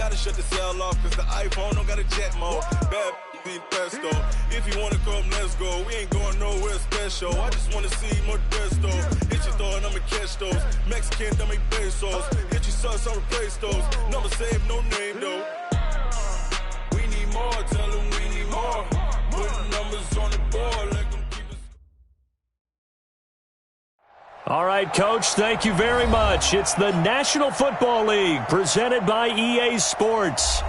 gotta shut the cell off, cause the iPhone don't got a jet mode. Bad be pesto. If you wanna come, let's go. We ain't going nowhere special. I just wanna see Modesto. Hit your throw and I'ma catch those. Mexican, that make pesos. Hit your sus, I'll replace those. Number save, no name though. We need more, tell them we need more. Putting numbers on the board like them keep us. All right, Coach, thank you very much. It's the National Football League presented by EA Sports.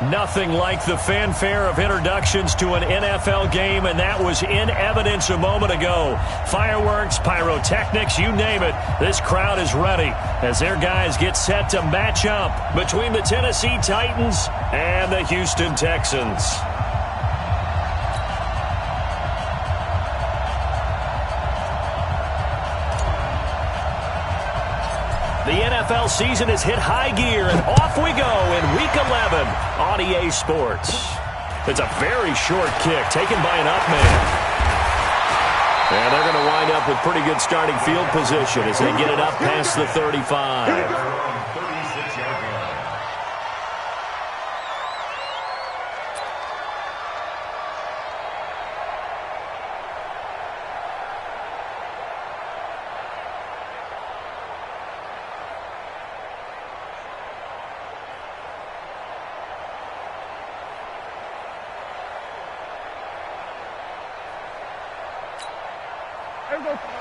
Nothing like the fanfare of introductions to an NFL game, and that was in evidence a moment ago. Fireworks, pyrotechnics, you name it. This crowd is ready as their guys get set to match up between the Tennessee Titans and the Houston Texans. The NFL season has hit high gear, and off we go in Week 11 on EA Sports. It's a very short kick taken by an up man. And they're going to wind up with pretty good starting field position as they get it up past the 35.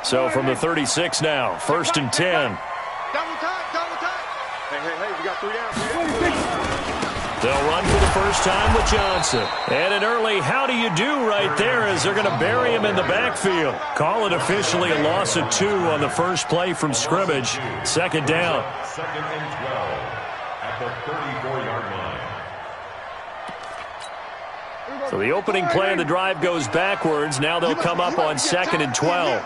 So from the 36 now, 1st and 10. Double time. Hey, we got 3 down. They'll run for the first time with Johnson. And an early how do you do right there as they're going to bury him in the backfield. Call it officially a loss of 2 on the first play from scrimmage. 2nd down. 2nd and 12 at the 34-yard line. So the opening play of the drive goes backwards. Now they'll come up on 2nd and 12.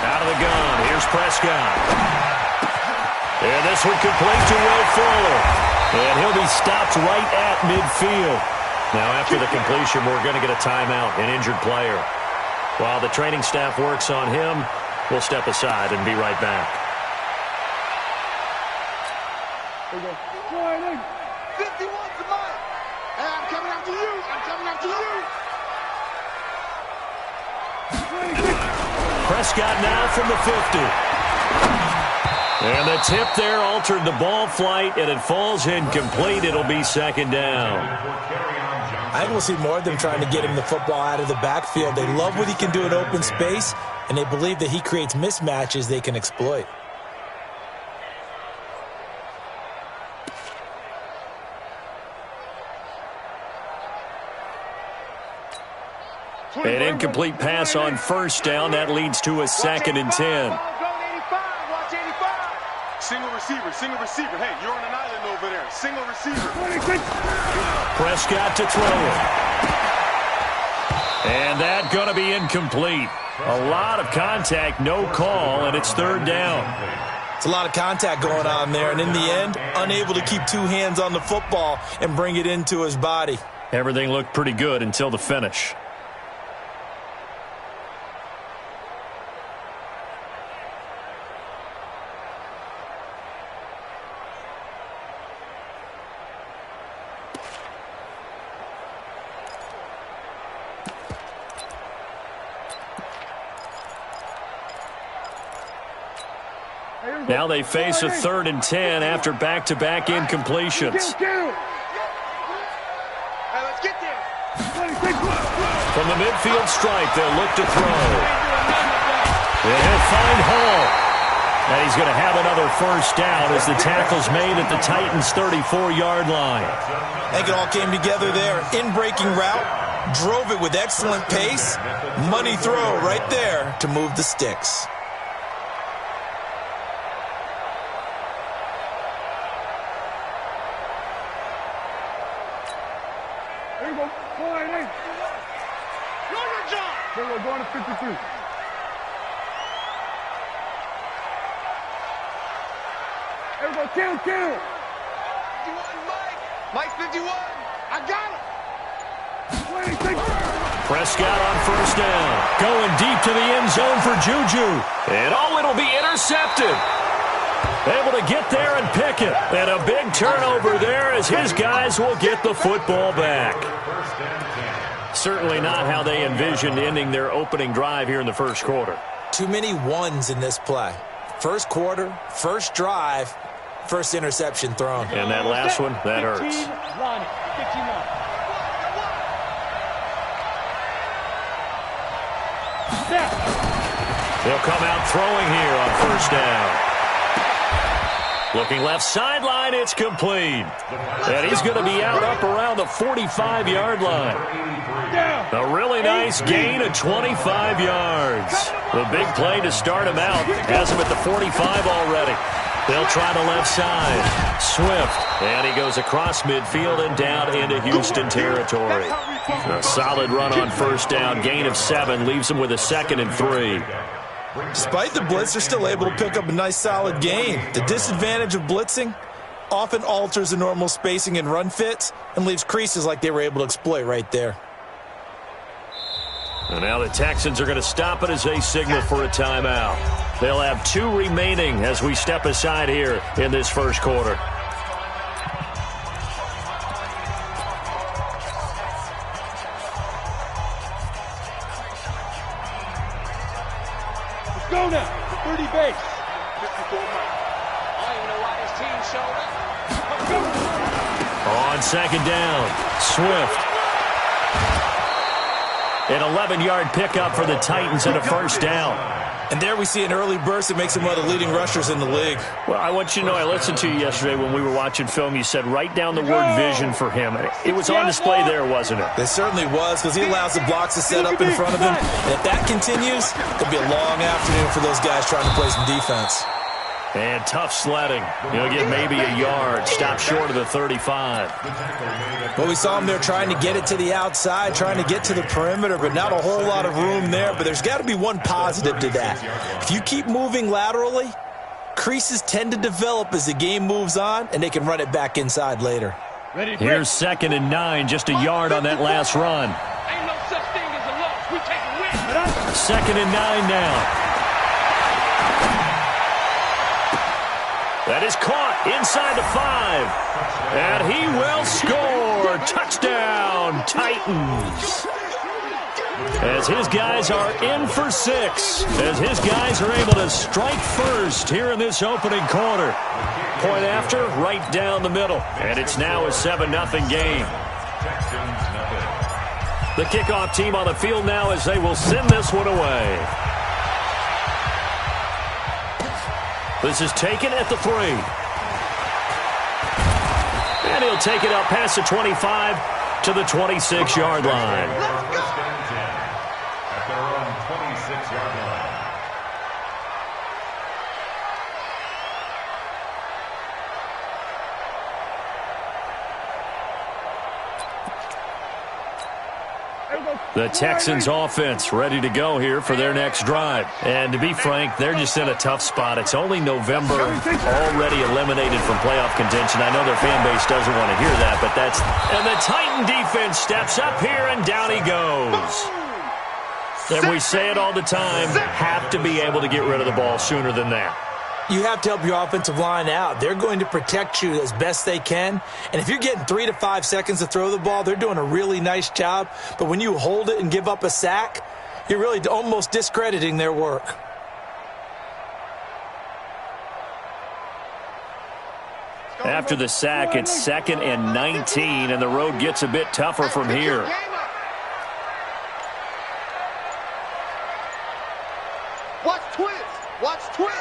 Out of the gun, here's Prescott. And this one complete to Will Fuller. And he'll be stopped right at midfield. Now after the completion, we're going to get a timeout, an injured player. While the training staff works on him, we'll step aside and be right back. 51 to Mike. Hey, I'm coming after you. Prescott now from the 50. And the tip there altered the ball flight, and it falls incomplete. It'll be 2nd down. I think we'll see more of them trying to get him the football out of the backfield. They love what he can do in open space, and they believe that he creates mismatches they can exploit. An incomplete pass on 1st down. That leads to a 2nd and 10. Single receiver. Hey, you're on an island over there. Single receiver. Prescott to throw it. And that going to be incomplete. A lot of contact, no call, and it's 3rd down. It's a lot of contact going on there, and in the end, unable to keep 2 hands on the football and bring it into his body. Everything looked pretty good until the finish. Now they face a 3rd and 10 after back-to-back incompletions. Hey, let's get there. From the midfield stripe, they'll look to throw. And he'll find Hall. And he's going to have another 1st down as the tackle's made at the Titans' 34-yard line. I think it all came together there. In-breaking route, drove it with excellent pace. Money throw right there to move the sticks. There you go. Hey. Your job. There we go. Going to 52. There we go. Kill. 51, Mike. Mike 51. I got him. 26. Prescott on 1st down. Going deep to the end zone for Juju. And it'll be intercepted. Able to get there and pick it. And a big turnover there as his guys will get the football back. Certainly not how they envisioned ending their opening drive here in the first quarter. Too many ones in this play. First quarter, first drive, first interception thrown. And that last one, that hurts. They'll come out throwing here on first down. Looking left sideline, it's complete. And he's going to be out up around the 45-yard line. A really nice gain of 25 yards. The big play to start him out. Has him at the 45 already. They'll try the left side. Swift. And he goes across midfield and down into Houston territory. A solid run on first down. Gain of 7 leaves him with a 2nd and 3. Despite the blitz, they're still able to pick up a nice solid gain. The disadvantage of blitzing often alters the normal spacing and run fits and leaves creases like they were able to exploit right there. And now the Texans are going to stop it as they signal for a timeout. They'll have 2 remaining as we step aside here in this first quarter. Go now, 30 base. I don't even know why this team showed up. On second down, Swift. An 11-yard pickup for the Titans and a first down. And there we see an early burst that makes him one of the leading rushers in the league. Well, I want you to know, I listened to you yesterday when we were watching film. You said write down the word vision for him. It was on display there, wasn't it? It certainly was, because he allows the blocks to set up in front of him. And if that continues, it'll be a long afternoon for those guys trying to play some defense. And tough sledding. He'll get maybe a yard. Stop short of the 35. Well, we saw him there trying to get it to the outside, trying to get to the perimeter, but not a whole lot of room there. But there's got to be one positive to that. If you keep moving laterally, creases tend to develop as the game moves on, and they can run it back inside later. Here's 2nd and 9, just a yard on that last run. Ain't no such thing as a loss. We take a win. 2nd and 9 now. That is caught inside the 5. And he will score. Touchdown, Titans. As his guys are in for 6. As his guys are able to strike first here in this opening quarter. Point after, right down the middle. And it's now a 7-0 game. The kickoff team on the field now as they will send this one away. This is taken at the 3. And he'll take it up past the 25 to the 26-yard line. At their own 26-yard line. The Texans offense ready to go here for their next drive. And to be frank, they're just in a tough spot. It's only November, already eliminated from playoff contention. I know their fan base doesn't want to hear that, but that's... And the Titan defense steps up here, and down he goes. And we say it all the time, have to be able to get rid of the ball sooner than that. You have to help your offensive line out. They're going to protect you as best they can. And if you're getting 3 to 5 seconds to throw the ball, they're doing a really nice job. But when you hold it and give up a sack, you're really almost discrediting their work. After the sack, it's 2nd and 19, and the road gets a bit tougher from here. Watch twins. Watch twins.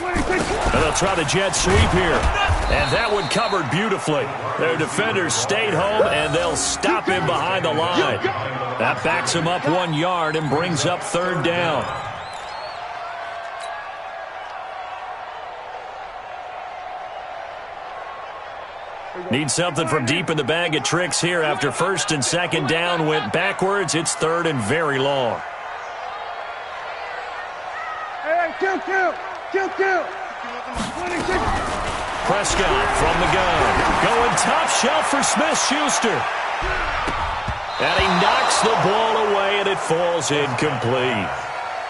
And they'll try the jet sweep here. And that one covered beautifully. Their defenders stayed home, and they'll stop him behind the line. That backs him up 1 yard and brings up 3rd down. Need something from deep in the bag of tricks here after 1st and 2nd down went backwards. It's 3rd and very long. Hey, kill. Prescott from the gun. Going top shelf for Smith-Schuster. And he knocks the ball away, and it falls incomplete.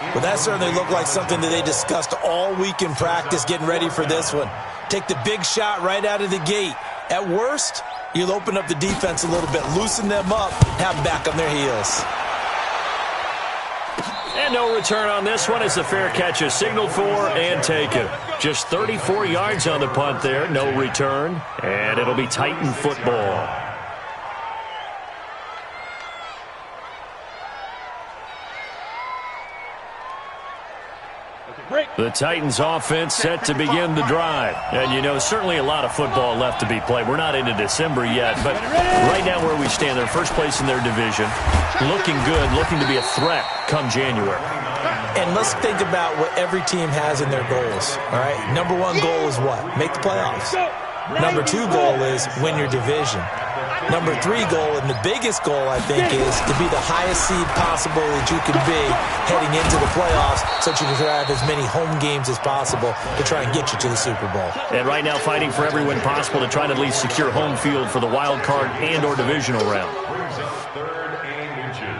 Well, that certainly looked like something that they discussed all week in practice getting ready for this one. Take the big shot right out of the gate. At worst, you'll open up the defense a little bit, loosen them up, have them back on their heels. And no return on this one as the fair catch is signaled for and taken. Just 34 yards on the punt there, no return, and it'll be Titan football. The Titans offense set to begin the drive. And, you know, certainly a lot of football left to be played. We're not into December yet, but right now where we stand, they're first place in their division. Looking good, looking to be a threat come January. And let's think about what every team has in their goals, all right? Number one goal is what? Make the playoffs. Number two goal is win your division. Number three goal, and the biggest goal, I think, is to be the highest seed possible that you can be heading into the playoffs so that you can have as many home games as possible to try and get you to the Super Bowl. And right now fighting for every win possible to try to at least secure home field for the wild card and or divisional round. Third and inches.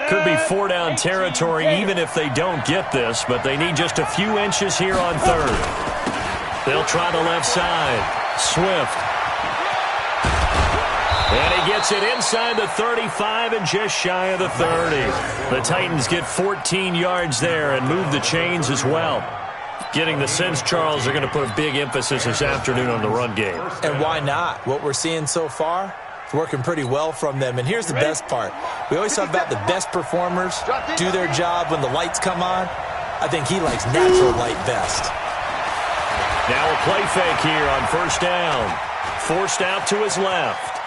Could be four-down territory even if they don't get this, but they need just a few inches here on third. They'll try the left side. Swift. And he gets it inside the 35 and just shy of the 30. The Titans get 14 yards there and move the chains as well. Getting the sense, Charles, they're going to put a big emphasis this afternoon on the run game. And why not? What we're seeing so far, it's working pretty well from them. And here's the best part. We always talk about the best performers do their job when the lights come on. I think he likes natural light best. Now a play fake here on first down. Forced out to his left.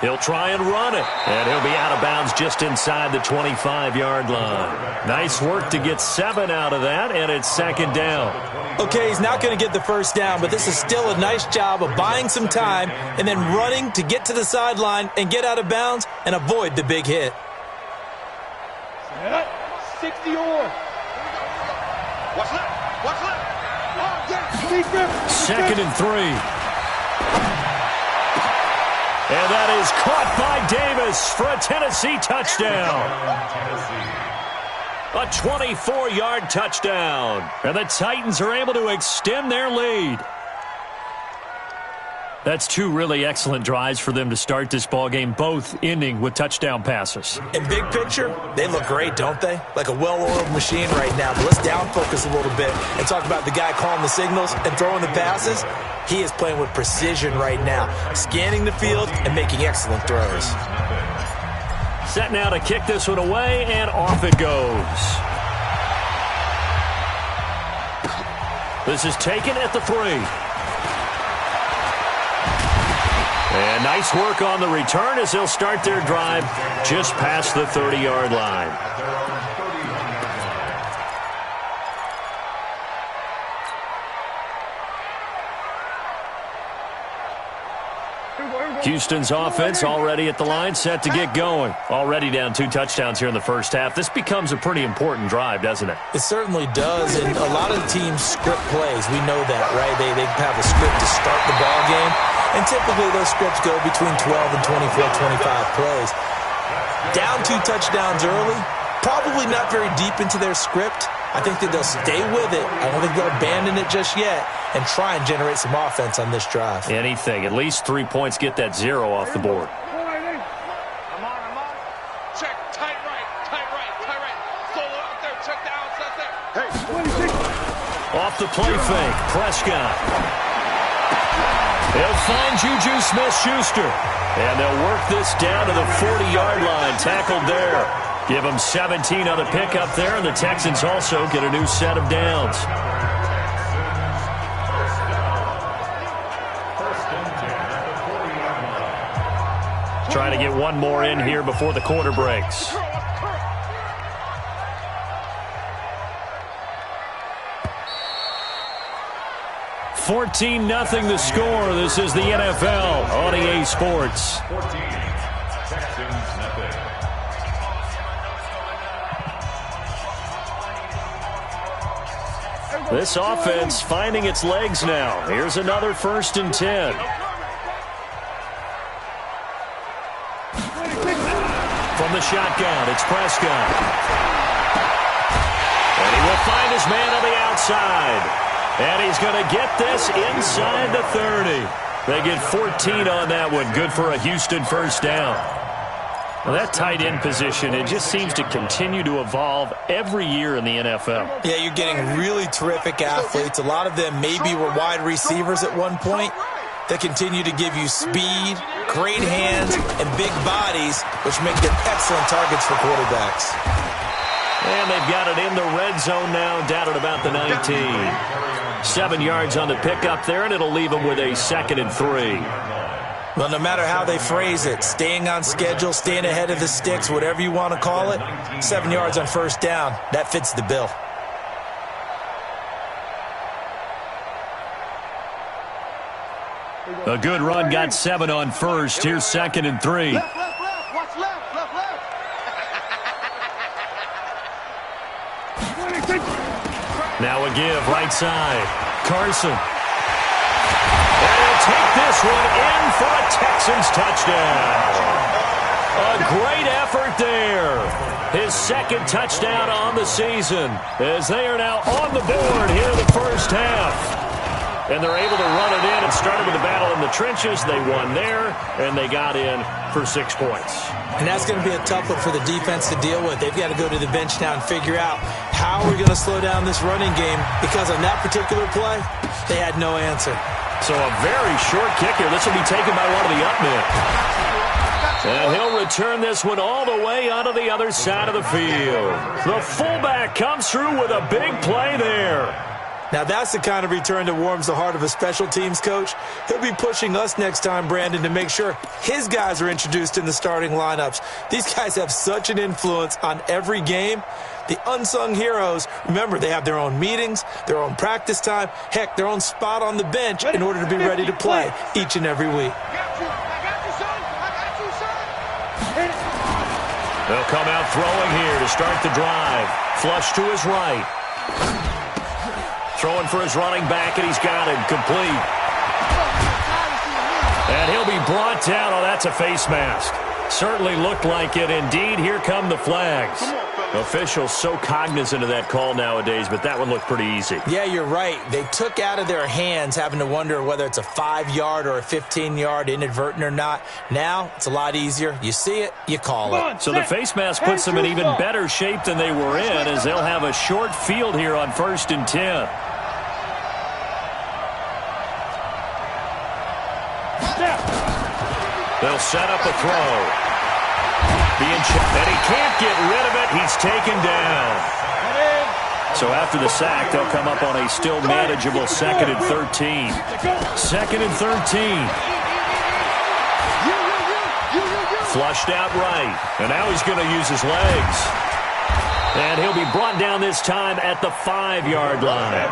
He'll try and run it. And he'll be out of bounds just inside the 25-yard line. Nice work to get 7 out of that, and it's second down. Okay, he's not going to get the first down, but this is still a nice job of buying some time and then running to get to the sideline and get out of bounds and avoid the big hit. 60 on. What's left? What's left? Second and 3. And that is caught by Davis for a Tennessee touchdown. A 24-yard touchdown. And the Titans are able to extend their lead. That's two really excellent drives for them to start this ballgame, both ending with touchdown passes. In big picture, they look great, don't they? Like a well-oiled machine right now. But let's down focus a little bit and talk about the guy calling the signals and throwing the passes. He is playing with precision right now, scanning the field and making excellent throws. Set now to kick this one away, and off it goes. This is taken at the 3. And nice work on the return as they'll start their drive just past the 30-yard line. Houston's offense already at the line, set to get going. Already down 2 touchdowns here in the first half. This becomes a pretty important drive, doesn't it? It certainly does, and a lot of teams script plays. We know that, right? They have a script to start the ball game, and typically those scripts go between 12 and 24, 25 plays. Down 2 touchdowns early, probably not very deep into their script. I think that they'll stay with it. I don't think they'll abandon it just yet and try and generate some offense on this drive. Anything. At least 3 points, get that 0 off the board. I'm on. Check, tight right. Solo out there, check the outside there. Hey, Off the play fake, Prescott. They'll find Juju Smith-Schuster. And they'll work this down to the 40-yard line, tackled there. Give them 17 on the pickup there, and the Texans also get a new set of downs. Trying to get one more in here before the quarter breaks. $14-0 the score. This is the NFL on EA Sports. 14, Texans nothing. This offense finding its legs now. Here's another 1st and 10. From the shotgun, it's Prescott. And he will find his man on the outside. And he's going to get this inside the 30. They get 14 on that one. Good for a Houston first down. Well, that tight end position, it just seems to continue to evolve every year in the NFL. Yeah, you're getting really terrific athletes. A lot of them maybe were wide receivers at one point. They continue to give you speed, great hands, and big bodies, which make them excellent targets for quarterbacks. And they've got it in the red zone now, down at about the 19. 7 yards on the pickup there, and it'll leave them with a 2nd and 3. Well, no matter how they phrase it, staying on schedule, staying ahead of the sticks, whatever you want to call it, 7 yards on first down, that fits the bill. A good run, got 7 on first. Here's 2nd and 3. Left, watch left. 26. Now a give, right side. Carson. And he'll take this one in for a Texans touchdown. A great effort there. His 2nd touchdown on the season as they are now on the board here in the first half. And they're able to run it in. It started with a battle in the trenches. They won there, and they got in for 6 points. And that's going to be a tough one for the defense to deal with. They've got to go to the bench now and figure out how we're going to slow down this running game, because on that particular play, they had no answer. So a very short kick here. This will be taken by one of the up men. And he'll return this one all the way onto the other side of the field. The fullback comes through with a big play there. Now, that's the kind of return that warms the heart of a special teams coach. He'll be pushing us next time, Brandon, to make sure his guys are introduced in the starting lineups. These guys have such an influence on every game. The unsung heroes, remember, they have their own meetings, their own practice time, heck, their own spot on the bench in order to be ready to play each and every week. They'll come out throwing here to start the drive. Flush to his right. Throwing for his running back, and he's got him complete. And he'll be brought down. Oh, that's a face mask. Certainly looked like it. Indeed, here come the flags. Officials so cognizant of that call nowadays, but that one looked pretty easy. Yeah, you're right. They took out of their hands having to wonder whether it's a 5-yard or a 15-yard, inadvertent or not. Now, it's a lot easier. You see it, you call it. So the face mask puts them in even better shape than they were in, as they'll have a short field here on 1st and 10. They'll set up a throw. And he can't get rid of it. He's taken down. So after the sack, they'll come up on a still manageable 2nd and 13. 2nd and 13. Flushed out right. And now he's going to use his legs. And he'll be brought down this time at the 5-yard line.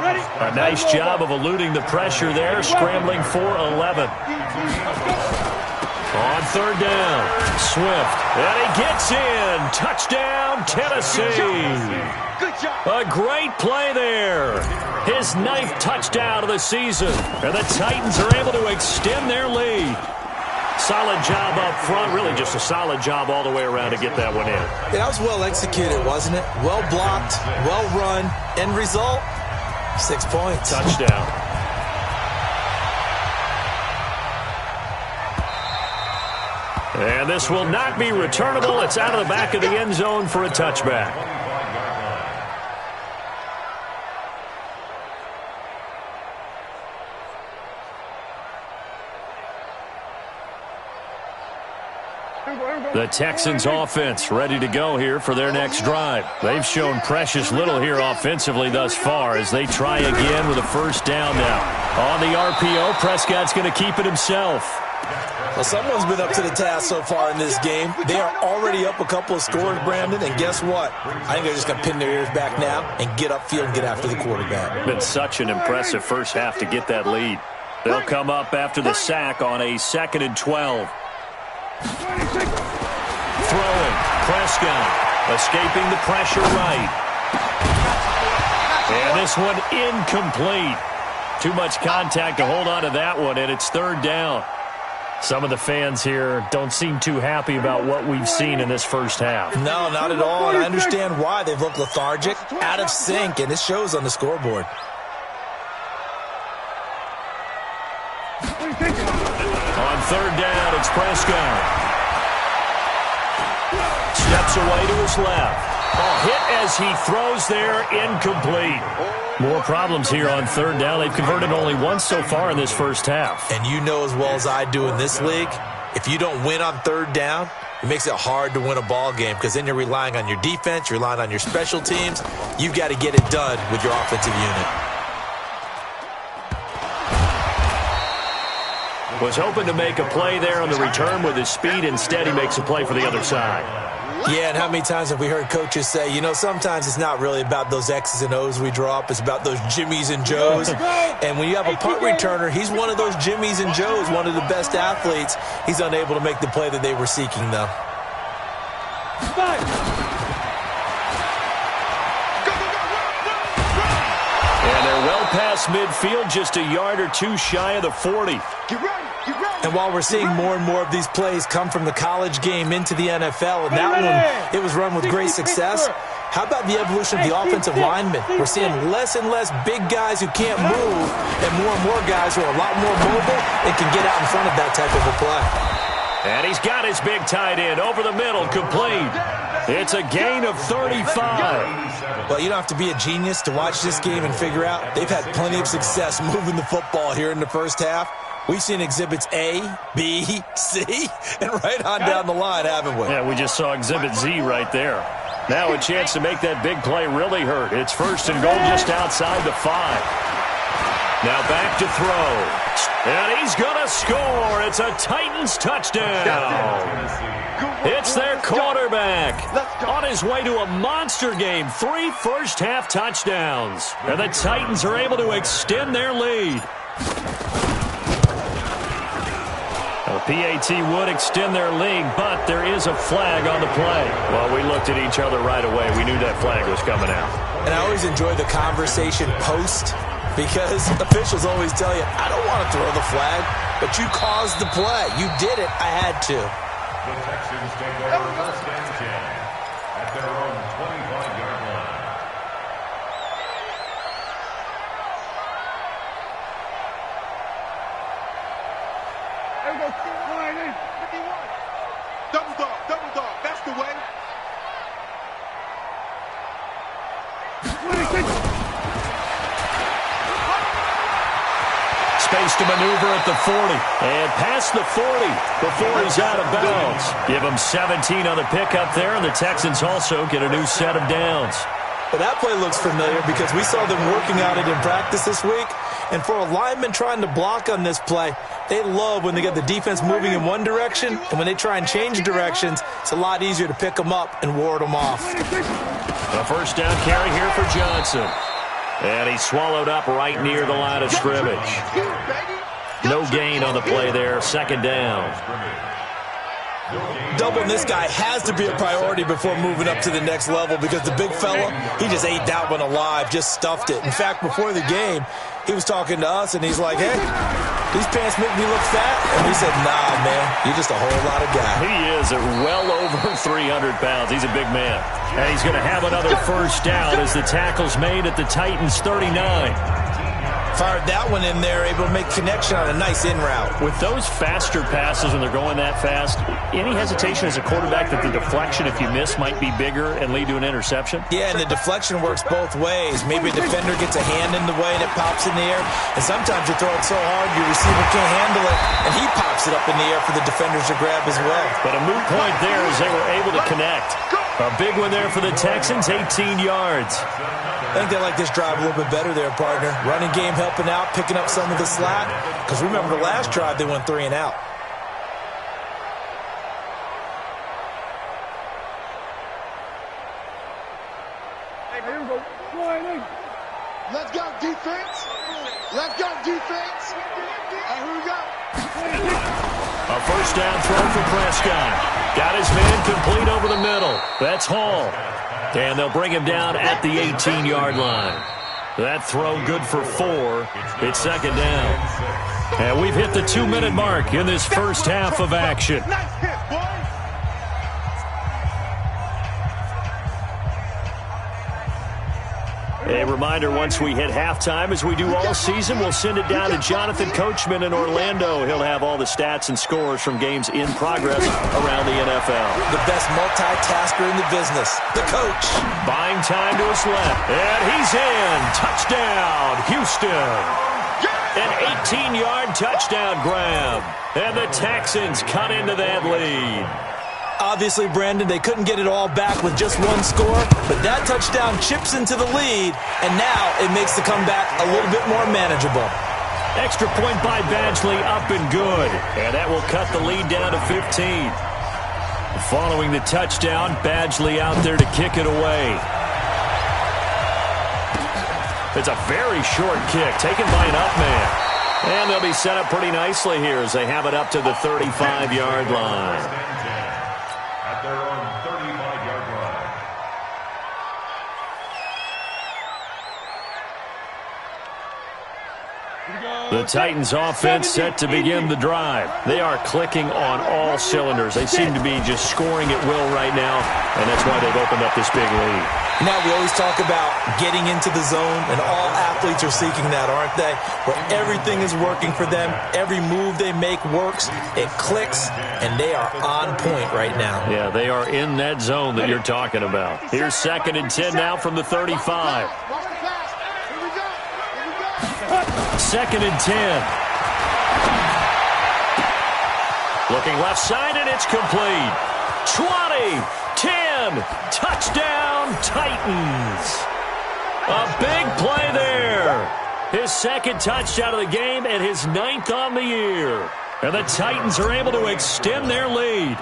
A nice job of eluding the pressure there, scrambling for 11. On 3rd down, Swift, and he gets in. Touchdown, Tennessee. A great play there. His 9th touchdown of the season, and the Titans are able to extend their lead. Solid job up front, really just a solid job all the way around to get that one in. Yeah, that was well executed, wasn't it? Well blocked, well run. End result, 6 points. Touchdown. And this will not be returnable. It's out of the back of the end zone for a touchback. The Texans offense ready to go here for their next drive. They've shown precious little here offensively thus far as they try again with a 1st down now. On the RPO, Prescott's going to keep it himself. Well, someone's been up to the task so far in this game. They are already up a couple of scores, Brandon, and guess what? I think they're just going to pin their ears back now and get upfield and get after the quarterback. Been such an impressive first half to get that lead. They'll come up after the sack on a 2nd and 12. Throwing, Prescott, escaping the pressure right. And this one incomplete. Too much contact to hold on to that one, and it's 3rd down. Some of the fans here don't seem too happy about what we've seen in this first half. No, not at all. And I understand why. They've looked lethargic, out of sync, and it shows on the scoreboard. On third down, it's Prescott. Steps away to his left. Hit as he throws there, incomplete. More problems here on third down. They've converted only once so far in this first half. And you know as well as I do in this league, if you don't win on third down, it makes it hard to win a ball game because then you're relying on your defense, you're relying on your special teams. You've got to get it done with your offensive unit. Was hoping to make a play there on the return with his speed. Instead, he makes a play for the other side. Yeah, and how many times have we heard coaches say, you know, sometimes it's not really about those X's and O's we draw up. It's about those Jimmies and Joes. And when you have a punt returner, he's one of those Jimmies and Joes, one of the best athletes. He's unable to make the play that they were seeking, though. And they're well past midfield, just a yard or two shy of the 40. Get ready. And while we're seeing more and more of these plays come from the college game into the NFL, and that one, it was run with great success, how about the evolution of the offensive linemen? We're seeing less and less big guys who can't move and more guys who are a lot more mobile and can get out in front of that type of a play. And he's got his big tight end over the middle, complete. It's a gain of 35. Well, you don't have to be a genius to watch this game and figure out they've had plenty of success moving the football here in the first half. We've seen exhibits A, B, C, and right on down the line, haven't we? Yeah, we just saw exhibit Z right there. Now a chance to make that big play really hurt. It's first and goal just outside the 5. Now back to throw. And he's going to score. It's a Titans touchdown. It's their quarterback on his way to a monster game. 3 first-half touchdowns. And the Titans are able to extend their lead. The PAT would extend their lead, but there is a flag on the play. Well, we looked at each other right away. We knew that flag was coming out. And I always enjoy the conversation post because officials always tell you, I don't want to throw the flag, but you caused the play. You did it. I had to. The Texans take over first and 10 at their own 25-yard line. Double dog. That's the way. Space to maneuver at the 40. And past the 40 before he's out of bounds. Give him 17 on the pickup there, and the Texans also get a new set of downs. Well, that play looks familiar because we saw them working on it in practice this week. And for a lineman trying to block on this play, they love when they get the defense moving in one direction, and when they try and change directions, it's a lot easier to pick them up and ward them off. A first down carry here for Johnson. And he's swallowed up right near the line of scrimmage. No gain on the play there, second down. Doubling this guy has to be a priority before moving up to the next level because the big fella, he just ate that one alive, just stuffed it. In fact, before the game, he was talking to us, and he's like, hey, these pants make me look fat. And we said, nah, man, you're just a whole lot of guy. He is at well over 300 pounds. He's a big man. And he's going to have another first down as the tackle's made at the Titans' 39. Fired that one in there, able to make connection on a nice in route. With those faster passes when they're going that fast, any hesitation as a quarterback that the deflection, if you miss, might be bigger and lead to an interception? Yeah, and the deflection works both ways. Maybe a defender gets a hand in the way and it pops in the air. And sometimes you throw it so hard your receiver can't handle it, and he pops it up in the air for the defenders to grab as well. But a moot point there as they were able to connect. A big one there for the Texans, 18 yards. I think they like this drive a little bit better there, partner. Running game helping out, picking up some of the slack. Because remember the last drive, they went 3 and out. Here we go. Let's go, defense. Let's go, defense. And here we go. A first down throw for Prescott. Got his man complete over the middle. That's Hall. And they'll bring him down at the 18-yard line. That throw good for 4. It's second down. And we've hit the 2-minute mark in this first half of action. Nice hit, boys. A reminder, once we hit halftime, as we do all season, we'll send it down to Jonathan Coachman in Orlando. He'll have all the stats and scores from games in progress around the NFL. The best multitasker in the business, the coach. Buying time to his left. And he's in. Touchdown, Houston. An 18-yard touchdown grab. And the Texans cut into that lead. Obviously, Brandon, they couldn't get it all back with just one score, but that touchdown chips into the lead, and now it makes the comeback a little bit more manageable. Extra point by Badgley, up and good. And that will cut the lead down to 15. Following the touchdown, Badgley out there to kick it away. It's a very short kick, taken by an up man. And they'll be set up pretty nicely here as they have it up to the 35-yard line. At their own 35-yard line. The Titans offense set to begin the drive. They are clicking on all cylinders. They seem to be just scoring at will right now, and that's why they've opened up this big lead. Now, we always talk about getting into the zone, and all athletes are seeking that, aren't they? Where everything is working for them, every move they make works, it clicks, and they are on point right now. Yeah, they are in that zone that you're talking about. Here's 2nd and 10 now from the 35. 2nd and 10. Looking left side, and it's complete. 20, 10, touchdown, Titans. A big play there. His 2nd touchdown of the game and his 9th on the year. And the Titans are able to extend their lead.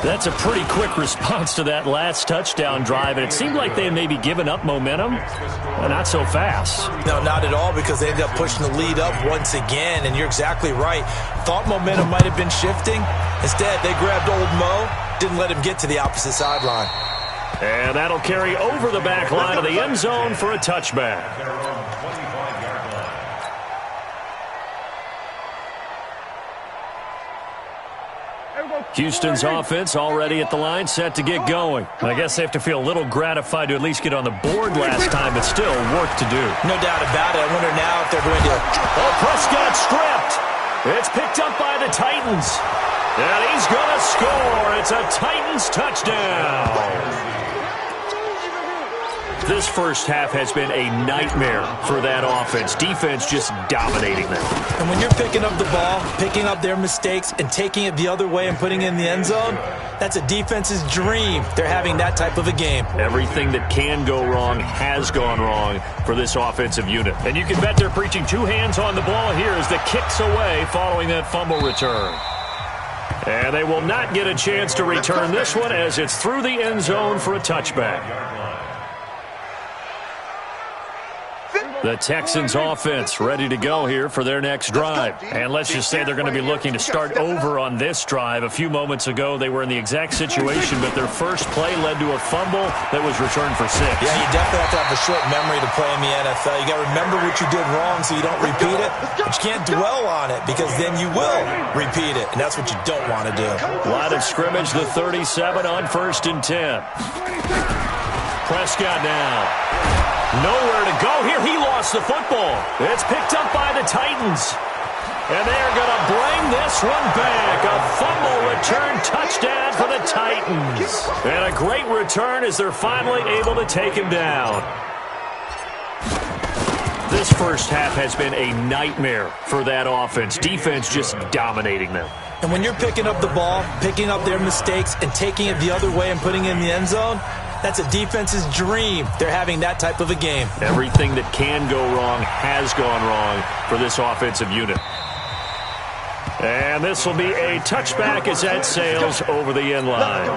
That's a pretty quick response to that last touchdown drive, and it seemed like they had maybe given up momentum, but not so fast. No, not at all, because they ended up pushing the lead up once again, and you're exactly right. Thought momentum might have been shifting. Instead, they grabbed old Mo, didn't let him get to the opposite sideline. And that'll carry over the back line of the end zone for a touchback. Houston's offense already at the line, set to get going. I guess they have to feel a little gratified to at least get on the board last time, but still work to do. No doubt about it. I wonder now if they're going to... Oh, Prescott stripped. It's picked up by the Titans. And he's going to score. It's a Titans touchdown. This first half has been a nightmare for that offense. Defense just dominating them. And when you're picking up the ball, picking up their mistakes, and taking it the other way and putting it in the end zone, that's a defense's dream. They're having that type of a game. Everything that can go wrong has gone wrong for this offensive unit. And you can bet they're preaching two hands on the ball here as the kick's away following that fumble return. And they will not get a chance to return this one as it's through the end zone for a touchback. The Texans offense ready to go here for their next drive. And let's just say they're going to be looking to start over on this drive. A few moments ago, they were in the exact situation, but their first play led to a fumble that was returned for 6. Yeah, you definitely have to have a short memory to play in the NFL. You got to remember what you did wrong so you don't repeat it. But you can't dwell on it because then you will repeat it, and that's what you don't want to do. Line of scrimmage, the 37 on 1st and 10. Prescott now. Nowhere to go here. He lost the football. It's picked up by the Titans. And they're going to bring this one back. A fumble return touchdown for the Titans. And a great return as they're finally able to take him down. This first half has been a nightmare for that offense. Defense just dominating them. And when you're picking up the ball, picking up their mistakes, and taking it the other way and putting it in the end zone, that's a defense's dream. They're having that type of a game. Everything that can go wrong has gone wrong for this offensive unit. And this will be a touchback as that sails over the end line.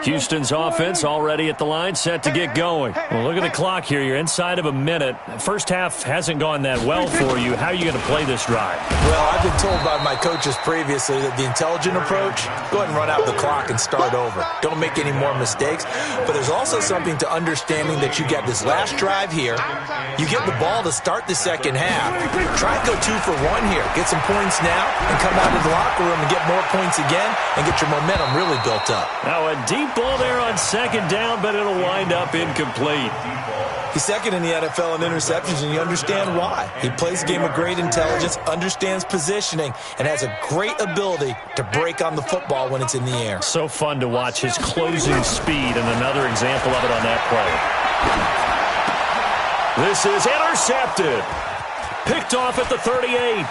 Houston's offense already at the line, set to get going. Well, look at the clock here. You're inside of a minute. First half hasn't gone that well for you. How are you going to play this drive? Well, I've been told by my coaches previously that the intelligent approach, go ahead and run out the clock and start over. Don't make any more mistakes. But there's also something to understanding that you get this last drive here. You get the ball to start the second half. Try and go 2 for 1 here. Get some points now and come out of the locker room and get more points again and get your momentum really built up. Now a deep ball there on second down, but it'll wind up incomplete. He's second in the NFL in interceptions, and you understand why. He plays a game of great intelligence, understands positioning, and has a great ability to break on the football when it's in the air. So fun to watch his closing speed, and another example of it on that play. This is intercepted. Picked off at the 38.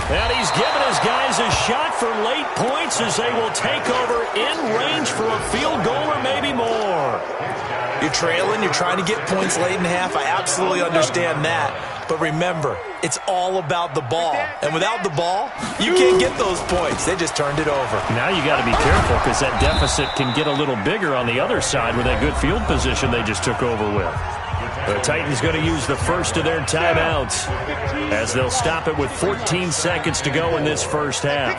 And he's given his guys a shot for late points as they will take over in range for a field goal or maybe more. You're trailing. You're trying to get points late in half. I absolutely understand that. But remember, it's all about the ball. And without the ball, you can't get those points. They just turned it over. Now you got to be careful because that deficit can get a little bigger on the other side with that good field position they just took over with. The Titans going to use the first of their timeouts as they'll stop it with 14 seconds to go in this first half.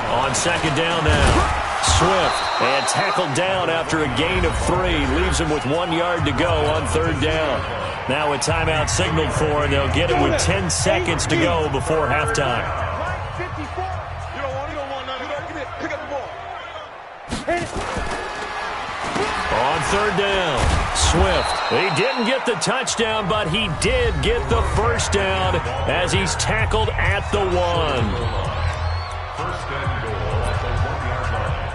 On second down now. Swift and tackled down after a gain of 3. Leaves him with 1 yard to go on third down. Now a timeout signaled for, and they'll get it with 10 seconds to go before halftime. On third down, Swift. He didn't get the touchdown, but he did get the first down as he's tackled at the 1. First and goal at the 1-yard line.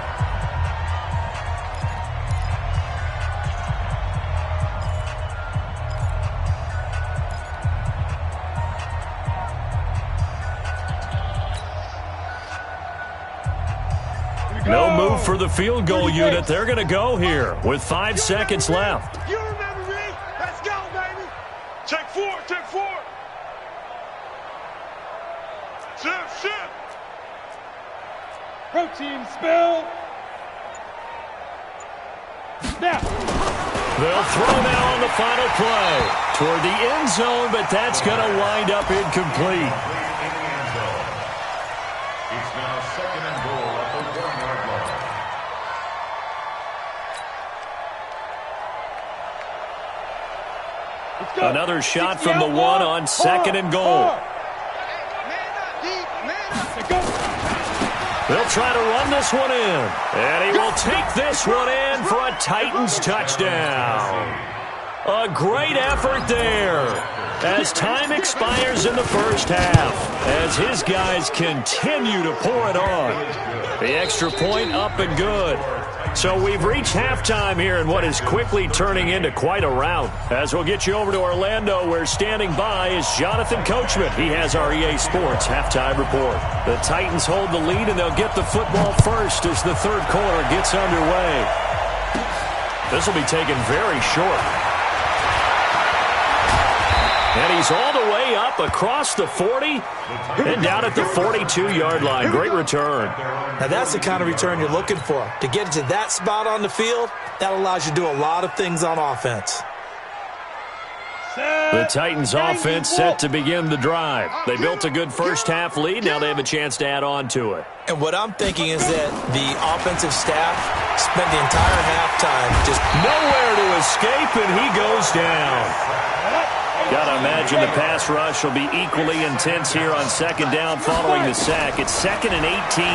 No move for the field goal unit. They're going to go here with 5 seconds left. You remember me? Let's go, baby. Check 4, check 4. Shift. Protein spill. Now. They'll throw now on the final play toward the end zone, but that's going to wind up incomplete. It's now second and goal at the 1-yard line. Another shot from the 1 on second and goal. They'll try to run this one in, and he will take this one in for a Titans touchdown. A great effort there as time expires in the first half, as his guys continue to pour it on. The extra point up and good. So we've reached halftime here in what is quickly turning into quite a rout. As we'll get you over to Orlando, where standing by is Jonathan Coachman. He has our EA Sports halftime report. The Titans hold the lead, and they'll get the football first as the third quarter gets underway. This will be taken very short. And he's all the way up across the 40 and down at the 42-yard line. Great return. Now that's the kind of return you're looking for. To get to that spot on the field, that allows you to do a lot of things on offense. The Titans offense set to begin the drive. They built a good first half lead. Now they have a chance to add on to it. And what I'm thinking is that the offensive staff spent the entire halftime just nowhere to escape, and he goes down. Got to imagine the pass rush will be equally intense here on second down following the sack. It's 2nd and 18.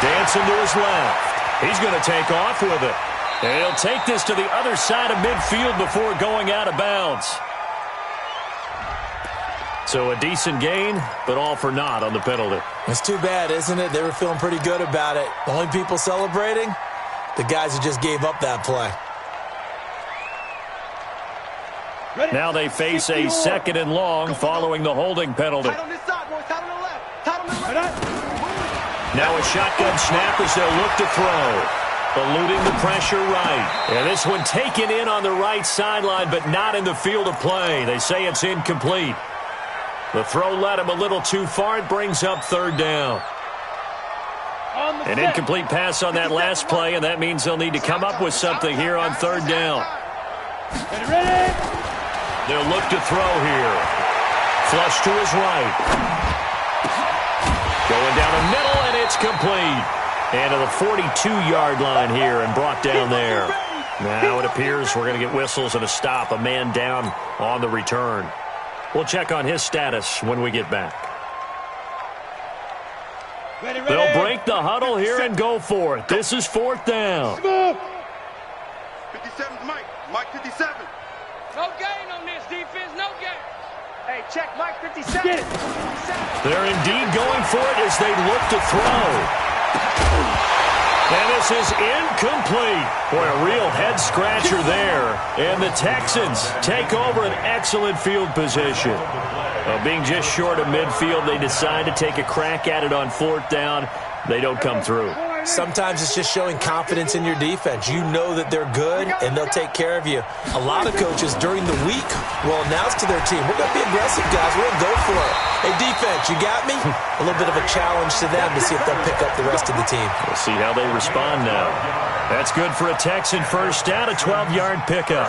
Dancing to his left. He's going to take off with it. And he'll take this to the other side of midfield before going out of bounds. So a decent gain, but all for naught on the penalty. It's too bad, isn't it? They were feeling pretty good about it. The only people celebrating, the guys who just gave up that play. Now they face a 2nd and long following the holding penalty. Now a shotgun snap as they'll look to throw. Eluding the pressure right. And this one taken in on the right sideline, but not in the field of play. They say it's incomplete. The throw led him a little too far. It brings up third down. An incomplete pass on that last play, and that means they'll need to come up with something here on third down. They'll look to throw here. Flush to his right. Going down the middle, and it's complete. And to the 42-yard line here and brought down there. Now it appears we're going to get whistles and a stop. A man down on the return. We'll check on his status when we get back. They'll break the huddle here and go for it. This is fourth down. 57's Mike. Mike 57. No gain on this defense, no gain. Hey, check Mike 57. Get it. 57. They're indeed going for it as they look to throw. And this is incomplete. Boy, a real head-scratcher there. And the Texans take over an excellent field position. Being just short of midfield, they decide to take a crack at it on fourth down. They don't come through. Sometimes it's just showing confidence in your defense. You know that they're good, and they'll take care of you. A lot of coaches during the week will announce to their team, we're going to be aggressive, guys. We're going to go for it. Hey, defense, you got me? A little bit of a challenge to them to see if they'll pick up the rest of the team. We'll see how they respond now. That's good for a Texan first down, a 12-yard pickup.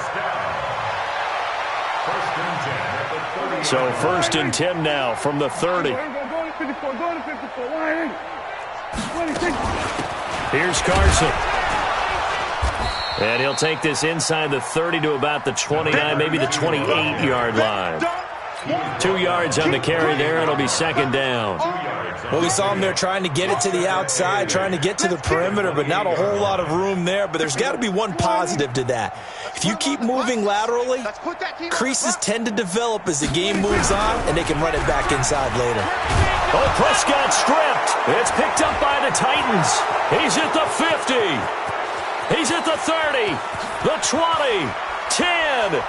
So first and 10 now from the 30. Here's Carson. And he'll take this inside the 30 to about the 29, maybe the 28-yard line. 2 yards on the carry there, and it'll be second down. Well, we saw him there trying to get it to the outside, trying to get to the perimeter, but not a whole lot of room there. But there's got to be one positive to that. If you keep moving laterally, creases tend to develop as the game moves on, and they can run it back inside later. Oh, Prescott stripped. It's picked up by the Titans. He's at the 50. He's at the 30, the 20, 10.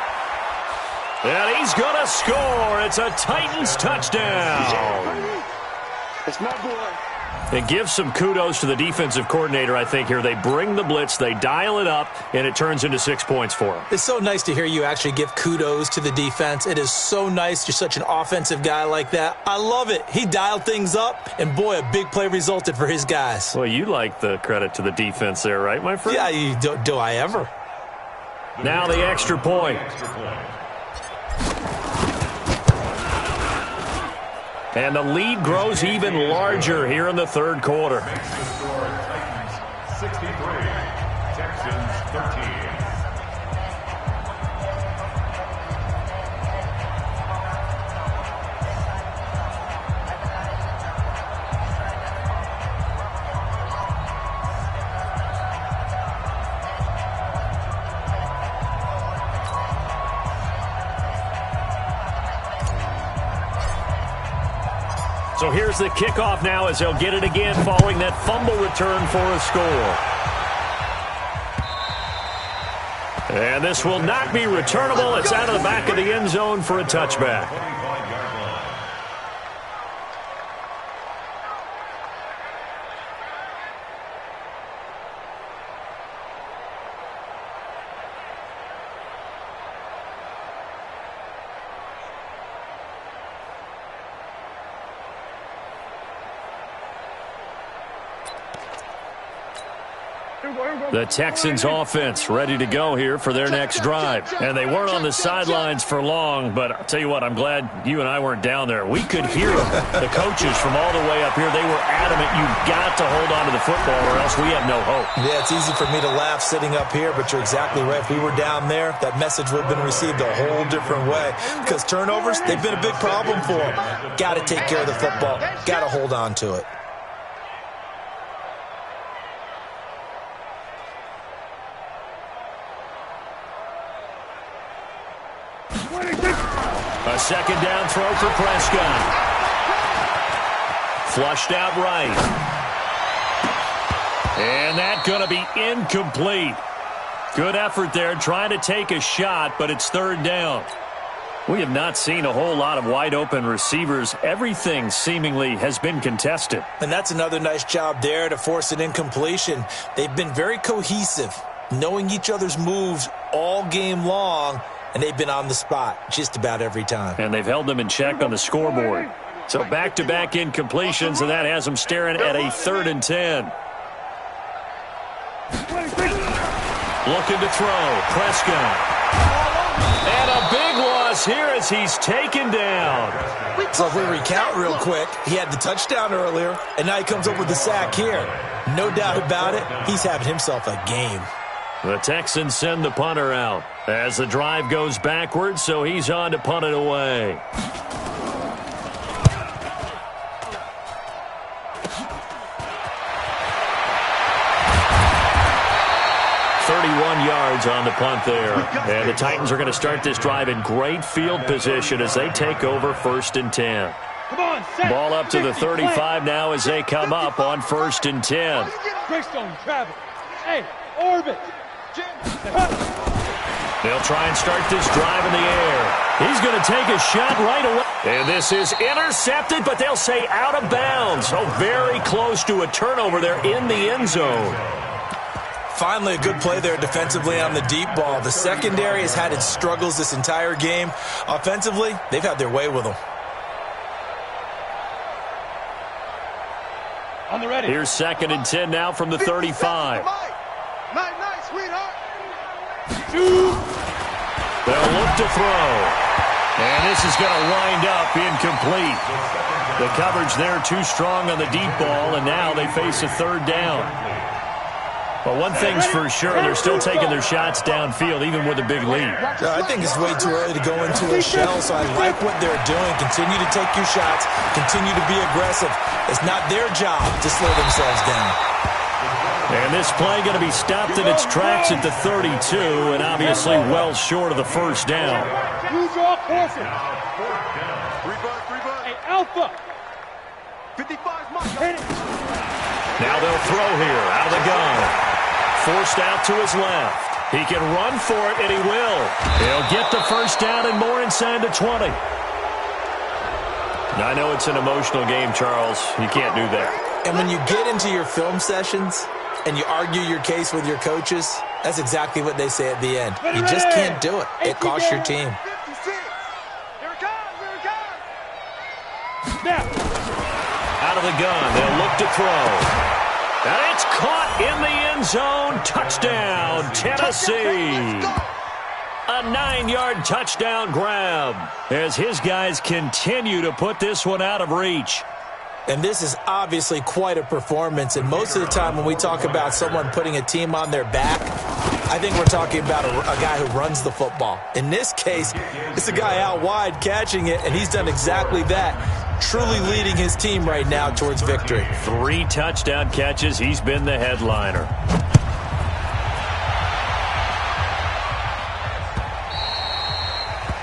And he's going to score. It's a Titans touchdown. It's my boy. It gives some kudos to the defensive coordinator, I think, here. They bring the blitz, they dial it up, and it turns into 6 points for them. It's so nice to hear you actually give kudos to the defense. It is so nice. You're such an offensive guy like that. I love it. He dialed things up, and boy, a big play resulted for his guys. Well, you like the credit to the defense there, right, my friend? Yeah, do I ever? Now the extra point. And the lead grows even larger here in the third quarter. Makes the score Titans 63, Texans 13. So here's the kickoff now as they'll get it again following that fumble return for a score. And this will not be returnable. It's out of the back of the end zone for a touchback. The Texans offense ready to go here for their next drive. And they weren't on the sidelines for long, but I'll tell you what, I'm glad you and I weren't down there. We could hear the coaches from all the way up here. They were adamant, you've got to hold on to the football or else we have no hope. Yeah, it's easy for me to laugh sitting up here, but you're exactly right. If we were down there, that message would have been received a whole different way. Because turnovers, they've been a big problem for them. Got to take care of the football. Got to hold on to it. A second down throw for Prescott. Flushed out right. And that's going to be incomplete. Good effort there trying to take a shot, but it's third down. We have not seen a whole lot of wide-open receivers. Everything seemingly has been contested. And that's another nice job there to force an incompletion. They've been very cohesive, knowing each other's moves all game long, and they've been on the spot just about every time. And they've held them in check on the scoreboard. So back-to-back incompletions, and that has them staring at a 3rd and 10. Looking to throw. Prescott. And a big loss here as he's taken down. So if we recount real quick, he had the touchdown earlier, and now he comes up with the sack here. No doubt about it, he's having himself a game. The Texans send the punter out as the drive goes backwards, so he's on to punt it away. 31 yards on the punt there. And the Titans are going to start this drive in great field position as they take over 1st and 10. Ball up to the 35 now as they come up on 1st and 10. Greystone, travel. Hey, orbit. They'll try and start this drive in the air. He's going to take a shot right away. And this is intercepted, but they'll say out of bounds. So very close to a turnover there in the end zone. Finally, a good play there defensively on the deep ball. The secondary has had its struggles this entire game. Offensively, they've had their way with them. On the ready. Here's 2nd and 10 now from the 35. Night, sweetheart. They'll look to throw. And this is going to wind up incomplete. The coverage there too strong on the deep ball, and now they face a 3rd down. But one thing's for sure, they're still taking their shots downfield, even with a big lead. I think it's way too early to go into a shell, so I like what they're doing. Continue to take your shots. Continue to be aggressive. It's not their job to slow themselves down. And this play going to be stopped in its tracks at the 32, and obviously well short of the 1st down. You draw horses. 3 bucks. Hey, Alpha. 55's mine. Hit it. Now they'll throw here out of the gun. Forced out to his left. He can run for it, and he will. He'll get the 1st down and more inside the 20. Now, I know it's an emotional game, Charles. You can't do that. And when you get into your film sessions and you argue your case with your coaches, that's exactly what they say at the end. You just can't do it. It costs your team. 56. Here it comes. Snap. Out of the gun, they'll look to throw. And it's caught in the end zone. Touchdown, Tennessee. A 9-yard touchdown grab as his guys continue to put this one out of reach. And this is obviously quite a performance. And most of the time when we talk about someone putting a team on their back, I think we're talking about a guy who runs the football. In this case, it's a guy out wide catching it, and he's done exactly that. Truly leading his team right now towards victory. 3 touchdown catches. He's been the headliner.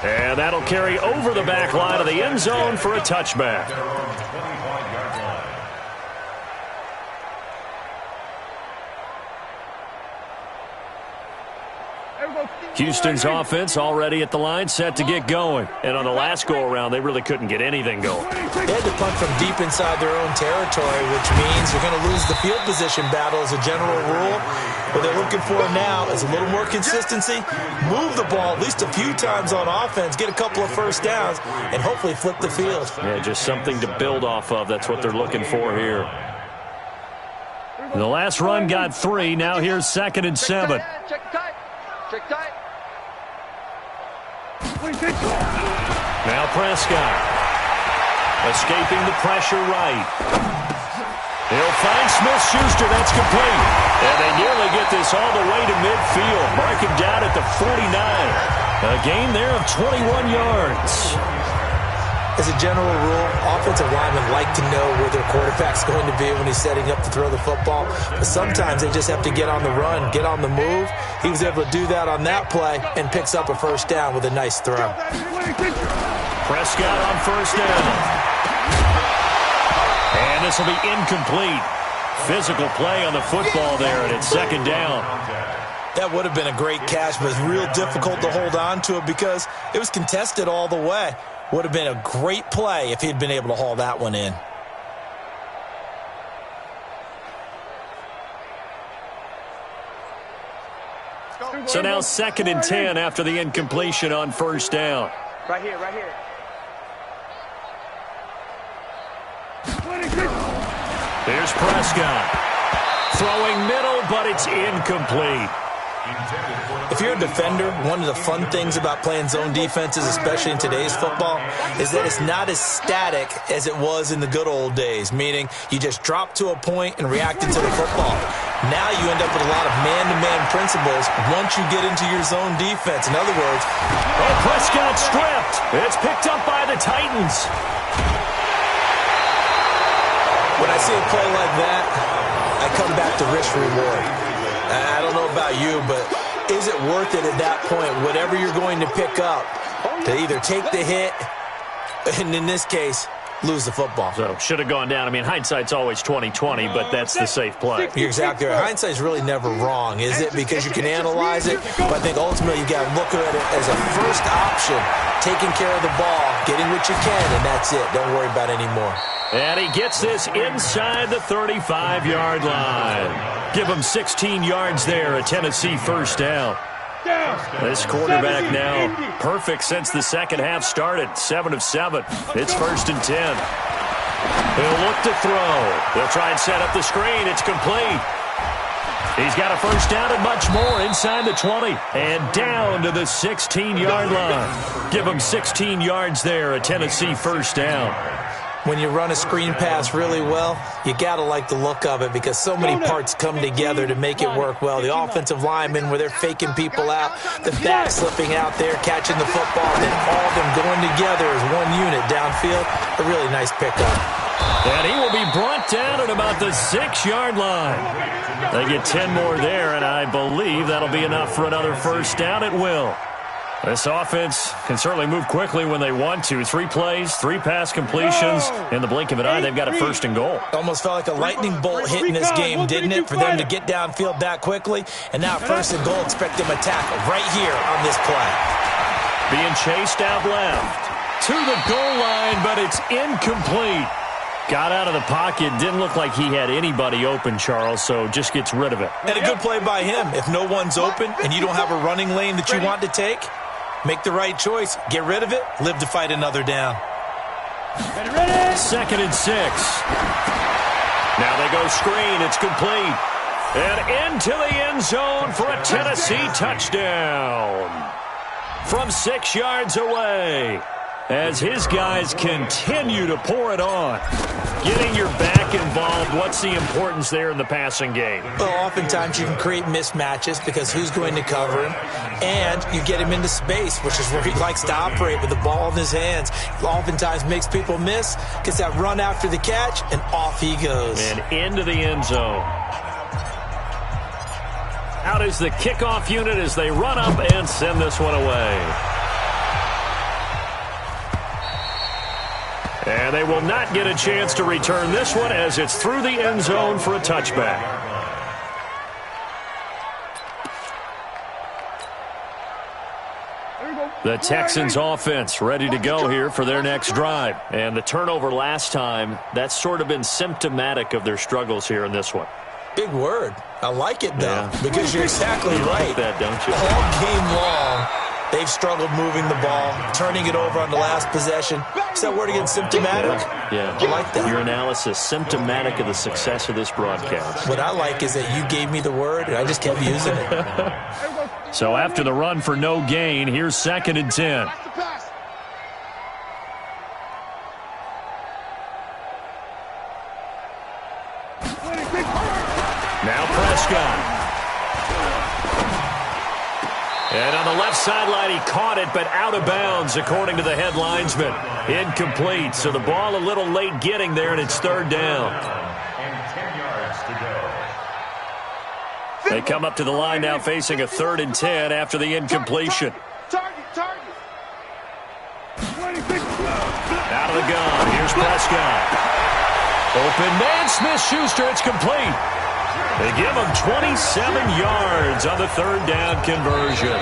And that'll carry over the back line of the end zone for a touchback. Houston's offense already at the line, set to get going. And on the last go-around, they really couldn't get anything going. They had to punt from deep inside their own territory, which means you're going to lose the field position battle as a general rule. What they're looking for now is a little more consistency, move the ball at least a few times on offense, get a couple of 1st downs, and hopefully flip the field. Yeah, just something to build off of. That's what they're looking for here. The last run got 3. Now here's 2nd and 7. Check tight. Check tight. Now Prescott. Escaping the pressure right. He'll find Smith-Schuster. That's complete. And they nearly get this all the way to midfield. Mark him down at the 49. A gain there of 21 yards. As a general rule, offensive linemen like to know where their quarterback's going to be when he's setting up to throw the football. But sometimes they just have to get on the run, get on the move. He was able to do that on that play and picks up a 1st down with a nice throw. Prescott on 1st down. And this will be incomplete. Physical play on the football there, and it's 2nd down. That would have been a great catch, but it's real difficult to hold on to it because it was contested all the way. Would have been a great play if he'd been able to haul that one in. So now 2nd and 10 after the incompletion on 1st down. Right here. Here's Prescott. Throwing middle, but it's incomplete. If you're a defender, one of the fun things about playing zone defenses, especially in today's football, is that it's not as static as it was in the good old days, meaning you just drop to a point and reacted to the football. Now you end up with a lot of man-to-man principles once you get into your zone defense. In other words, Prescott stripped. It's picked up by the Titans. When I see a play like that, I come back to risk-reward. I don't know about you, but is it worth it at that point, whatever you're going to pick up, to either take the hit, and in this case, lose the football? So, should have gone down. I mean, hindsight's always 20/20, but that's the safe play. You're exactly right. Hindsight's really never wrong, is it? Because you can analyze it, but I think ultimately you got to look at it as a first option, taking care of the ball, getting what you can, and that's it. Don't worry about any more. And he gets this inside the 35-yard line. Give him 16 yards there, a Tennessee first down. This quarterback now perfect since the second half started. 7 of 7. It's 1st and 10. He'll look to throw. They'll try and set up the screen. It's complete. He's got a first down and much more inside the 20. And down to the 16-yard line. Give him 16 yards there, a Tennessee first down. When you run a screen pass really well, you got to like the look of it because so many parts come together to make it work well. The offensive linemen, where they're faking people out, the back slipping out there, catching the football, then all of them going together as one unit downfield. A really nice pickup. And he will be brought down at about the 6-yard line. They get 10 more there, and I believe that'll be enough for another first down at will. This offense can certainly move quickly when they want to. 3 plays, 3 pass completions. In the blink of an eye, they've got a 1st and goal. Almost felt like a lightning bolt hit in this game, didn't it, for them to get downfield that quickly? And now 1st and goal, expect them to tackle right here on this play. Being chased out left to the goal line, but it's incomplete. Got out of the pocket. Didn't look like he had anybody open, Charles, so just gets rid of it. And a good play by him. If no one's open and you don't have a running lane that you want to take, make the right choice. Get rid of it. Live to fight another down. 2nd and 6. Now they go screen. It's complete. And into the end zone for a Tennessee touchdown. From 6 yards away. As his guys continue to pour it on. Getting your back involved, what's the importance there in the passing game? Well, oftentimes you can create mismatches because who's going to cover him, and you get him into space, which is where he likes to operate with the ball in his hands. Oftentimes makes people miss, gets that run after the catch, and off he goes. And into the end zone. Out is the kickoff unit as they run up and send this one away. And they will not get a chance to return this one as it's through the end zone for a touchback. The Texans offense ready to go here for their next drive. And the turnover last time, that's sort of been symptomatic of their struggles here in this one. Big word. I like it, though, because you're exactly right. Like that, don't you? All game long, they've struggled moving the ball, turning it over on the last possession. Is that word again, symptomatic? Yeah. I like that. Your analysis, symptomatic of the success of this broadcast. What I like is that you gave me the word, and I just kept using it. So after the run for no gain, here's 2nd and 10. Now Prescott. And on the left sideline, he caught it, but out of bounds, according to the head linesman. Incomplete, so the ball a little late getting there, and it's 3rd down. And 10 yards to go. They come up to the line now facing a 3rd and 10 after the incompletion. Target. Out of the gun, here's Prescott. Open man, Smith-Schuster, it's complete. They give him 27 yards on the 3rd down conversion.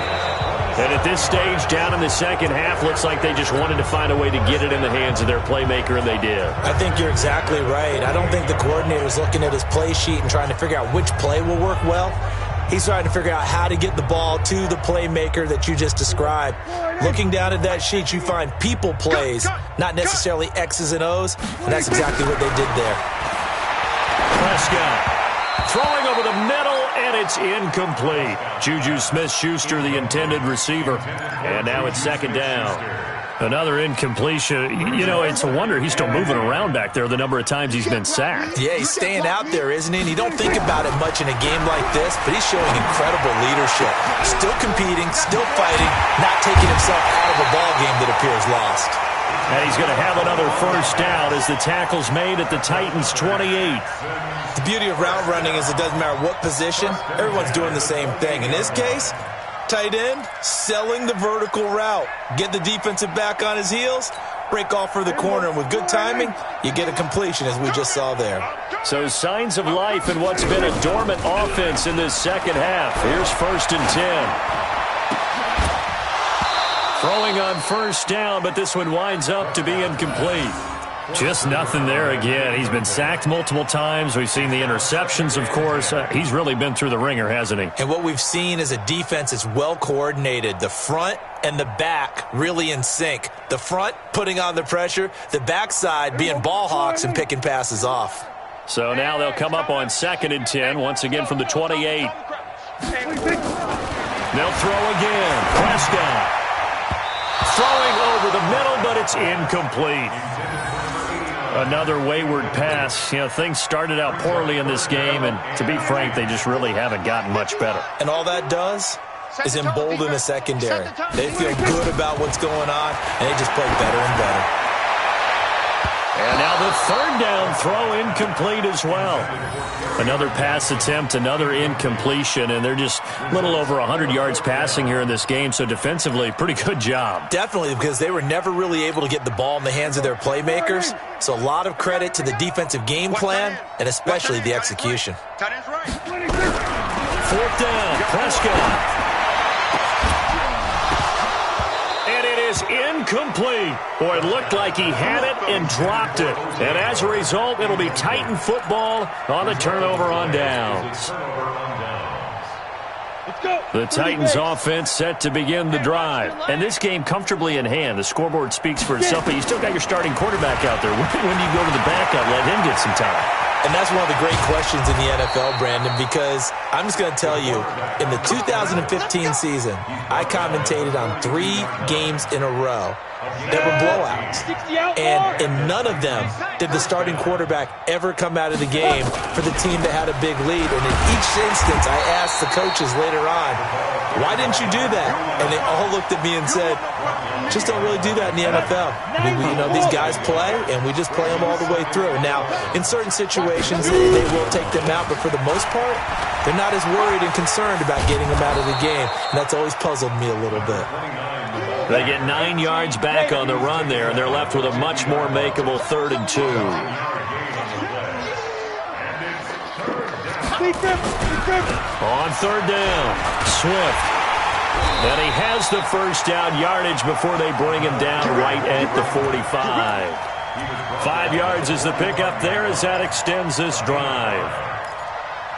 And at this stage, down in the second half, looks like they just wanted to find a way to get it in the hands of their playmaker, and they did. I think you're exactly right. I don't think the coordinator's looking at his play sheet and trying to figure out which play will work well. He's trying to figure out how to get the ball to the playmaker that you just described. Looking down at that sheet, you find people plays, not necessarily X's and O's, and that's exactly what they did there. Prescott throwing over the middle, and it's incomplete. Juju Smith-Schuster, the intended receiver. And now it's second down. Another incompletion. You know, it's a wonder he's still moving around back there the number of times he's been sacked. Yeah, he's staying out there, isn't he? And you don't think about it much in a game like this, but he's showing incredible leadership. Still competing, still fighting, not taking himself out of a ball game that appears lost. And he's going to have another first down as the tackle's made at the Titans' 28. The beauty of route running is it doesn't matter what position, everyone's doing the same thing. In this case, tight end, selling the vertical route. Get the defensive back on his heels, break off for the corner, and with good timing, you get a completion as we just saw there. So signs of life in what's been a dormant offense in this second half. Here's 1st and 10. Throwing on first down, but this one winds up to be incomplete. Just nothing there again. He's been sacked multiple times. We've seen the interceptions, of course. He's really been through the ringer, hasn't he? And what we've seen is a defense that's well coordinated. The front and the back really in sync. The front putting on the pressure, the backside being ball hawks and picking passes off. So now they'll come up on 2nd and 10, once again from the 28. They'll throw again. Prescott throwing over the middle, but it's incomplete. Another wayward pass. You know, things started out poorly in this game, and to be frank, they just really haven't gotten much better. And all that does is embolden the secondary. They feel good about what's going on, and they just play better and better. And now the 3rd down throw incomplete as well. Another pass attempt, another incompletion, and they're just a little over 100 yards passing here in this game, so defensively, pretty good job. Definitely, because they were never really able to get the ball in the hands of their playmakers, so a lot of credit to the defensive game plan and especially the execution. 4th down, Prescott. Incomplete. Boy, it looked like he had it and dropped it. And as a result, it'll be Titan football on the turnover on downs. The Titans offense set to begin the drive. And this game comfortably in hand. The scoreboard speaks for itself, but you still got your starting quarterback out there. When do you go to the backup, let him get some time? And that's one of the great questions in the NFL, Brandon, because I'm just going to tell you, in the 2015 season, I commentated on 3 games in a row that were blowouts. And in none of them did the starting quarterback ever come out of the game for the team that had a big lead. And in each instance, I asked the coaches later on, why didn't you do that? And they all looked at me and said, just don't really do that in the NFL. You know, these guys play, and we just play them all the way through. Now, in certain situations, they will take them out, but for the most part, they're not as worried and concerned about getting them out of the game, and that's always puzzled me a little bit. They get 9 yards back on the run there, and they're left with a much more makeable 3rd and 2. On 3rd down, Swift. And he has the first down yardage before they bring him down right at the 45. 5 yards is the pickup there as that extends this drive.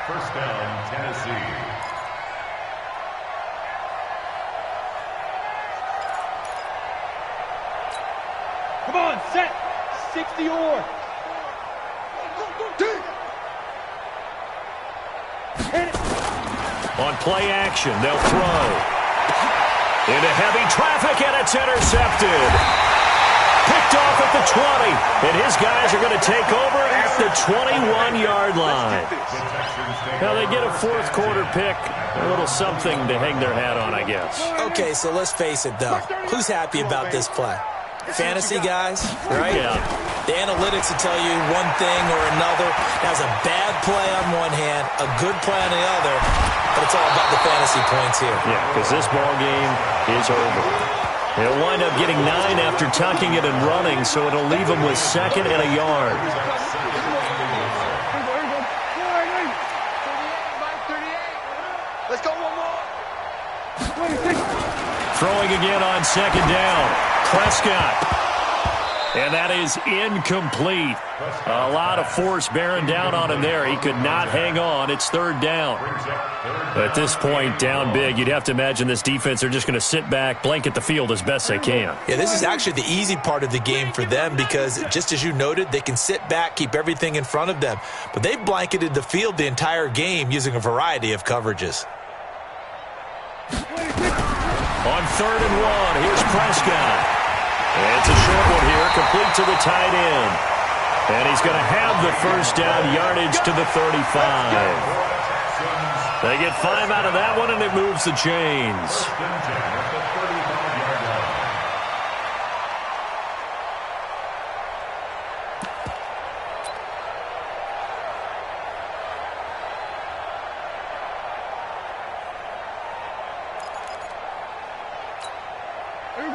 First down, Tennessee. Come on, set. 60 or. On play action, they'll throw. Into heavy traffic, and it's intercepted. Picked off at the 20, and his guys are going to take over at the 21-yard line. Now they get a 4th quarter pick, a little something to hang their hat on, I guess. Okay, so let's face it, though. Who's happy about this play? Fantasy guys, right? Yeah. The analytics will tell you one thing or another. That was a bad play on one hand, a good play on the other, but it's all about the fantasy points here. Yeah, because this ball game is over. They'll wind up getting 9 after tucking it and running, so it'll leave them with 2nd and a yard. Let's go one more. Throwing again on 2nd down. Prescott. And that is incomplete. A lot of force bearing down on him there. He could not hang on. It's third down. At this point, down big, you'd have to imagine this defense are just going to sit back, blanket the field as best they can. Yeah, this is actually the easy part of the game for them because, just as you noted, they can sit back, keep everything in front of them. But they've blanketed the field the entire game using a variety of coverages. On 3rd and 1, here's Prescott. It's a short one here, complete to the tight end. And he's going to have the first down, yardage to the 35. They get 5 out of that one, and it moves the chains.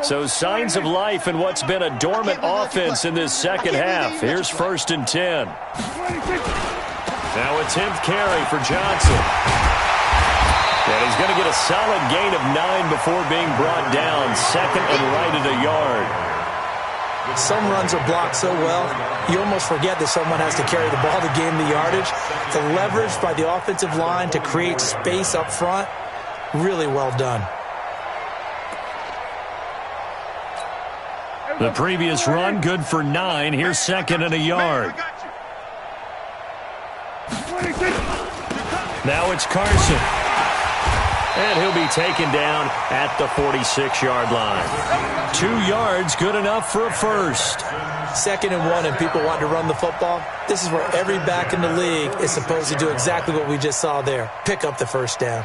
So signs of life in what's been a dormant offense in this second half. Here's 1st and 10. Now a 10th carry for Johnson. And he's going to get a solid gain of 9 before being brought down. 2nd and right at a yard. Some runs are blocked so well, you almost forget that someone has to carry the ball to gain the yardage. The leverage by the offensive line to create space up front, really well done. The previous run, good for 9. Here's 2nd and a yard. Now it's Carson. And he'll be taken down at the 46-yard line. 2 yards, good enough for a first. 2nd and 1, and people want to run the football. This is where every back in the league is supposed to do exactly what we just saw there. Pick up the first down.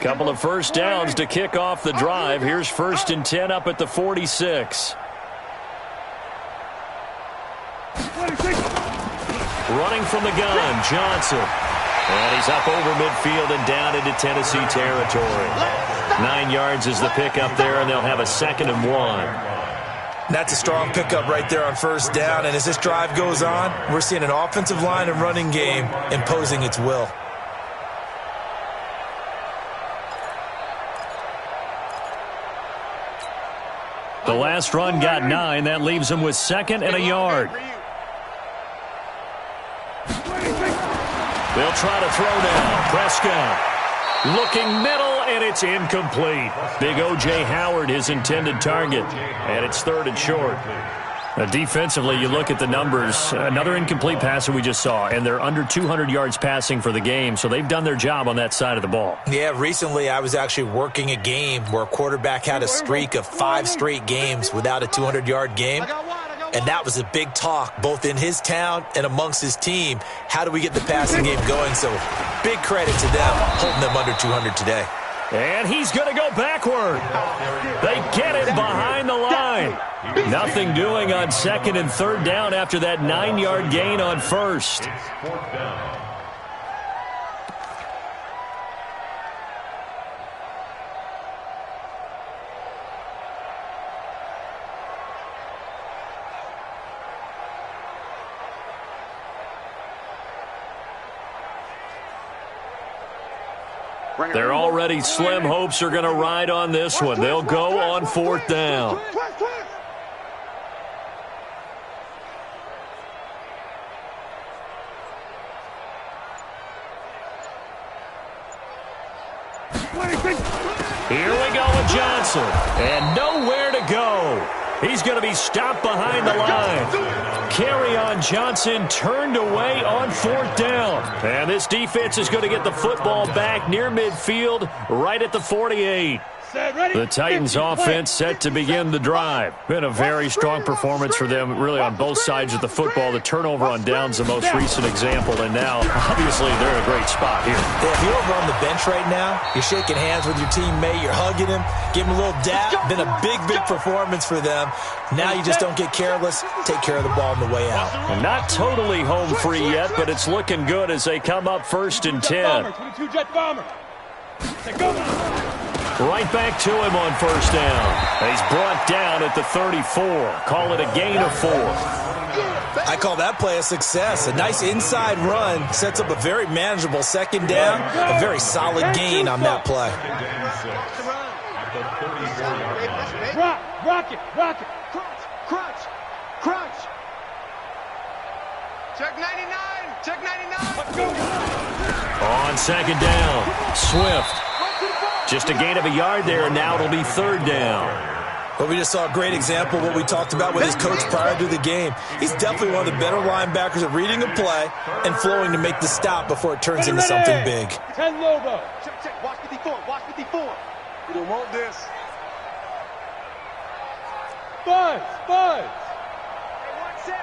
Couple of first downs to kick off the drive. Here's 1st and 10 up at the 46. Running from the gun, Johnson. And he's up over midfield and down into Tennessee territory. 9 yards is the pickup there, and they'll have a 2nd and 1. That's a strong pickup right there on first down. And as this drive goes on, we're seeing an offensive line and running game imposing its will. The last run got 9. That leaves him with 2nd and a yard. They'll try to throw now. Prescott looking middle, and it's incomplete. Big O.J. Howard, his intended target, and it's 3rd and short. Defensively, you look at the numbers. Another incomplete pass that we just saw, and they're under 200 yards passing for the game, so they've done their job on that side of the ball. Yeah, recently I was actually working a game where a quarterback had a streak of 5 straight games without a 200-yard game, and that was a big talk both in his town and amongst his team. How do we get the passing game going? So big credit to them holding them under 200 today. And he's going to go backward. They get it behind the line. Nothing doing on 2nd and 3rd down after that 9-yard gain on 1st. Their already slim hopes are going to ride on this one. They'll go on 4th down. Here we go with Johnson. And nowhere to go. He's going to be stopped behind the line. Carry on Johnson turned away on 4th down. And this defense is going to get the football back near midfield right at the 48. The Titans offense set to begin the drive. Been a very strong performance for them really on both sides of the football. The turnover on downs the most recent example, and now obviously they're in a great spot here. Yeah, if you're over on the bench right now, you're shaking hands with your teammate, you're hugging him, giving him a little dap. Been a big performance for them. Now you just don't get careless. Take care of the ball on the way out. And not totally home free yet, but it's looking good as they come up 1st and 10. Right back to him on 1st down. He's brought down at the 34. Call it a gain of 4. I call that play a success. A nice inside run sets up a very manageable second down, a very solid gain on that play. Rock it. Crunch. Check 99. Let's go. On second down, Swift. Just a gain of a yard there, and now it'll be third down. But we just saw a great example of what we talked about with his coach prior to the game. He's definitely one of the better linebackers at reading a play and flowing to make the stop before it turns into something big. 10 Lobo. Check. Watch 54. You don't want this. Buzz. Hey,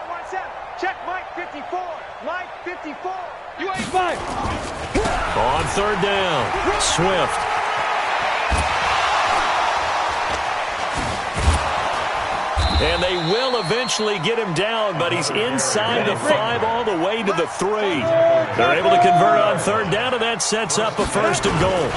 one set. Check Mike 54. Mike 54. You ain't five. On third down, Swift. And they will eventually get him down, but he's inside the 5 all the way to the 3. They're able to convert on third down, and that sets up a first and goal.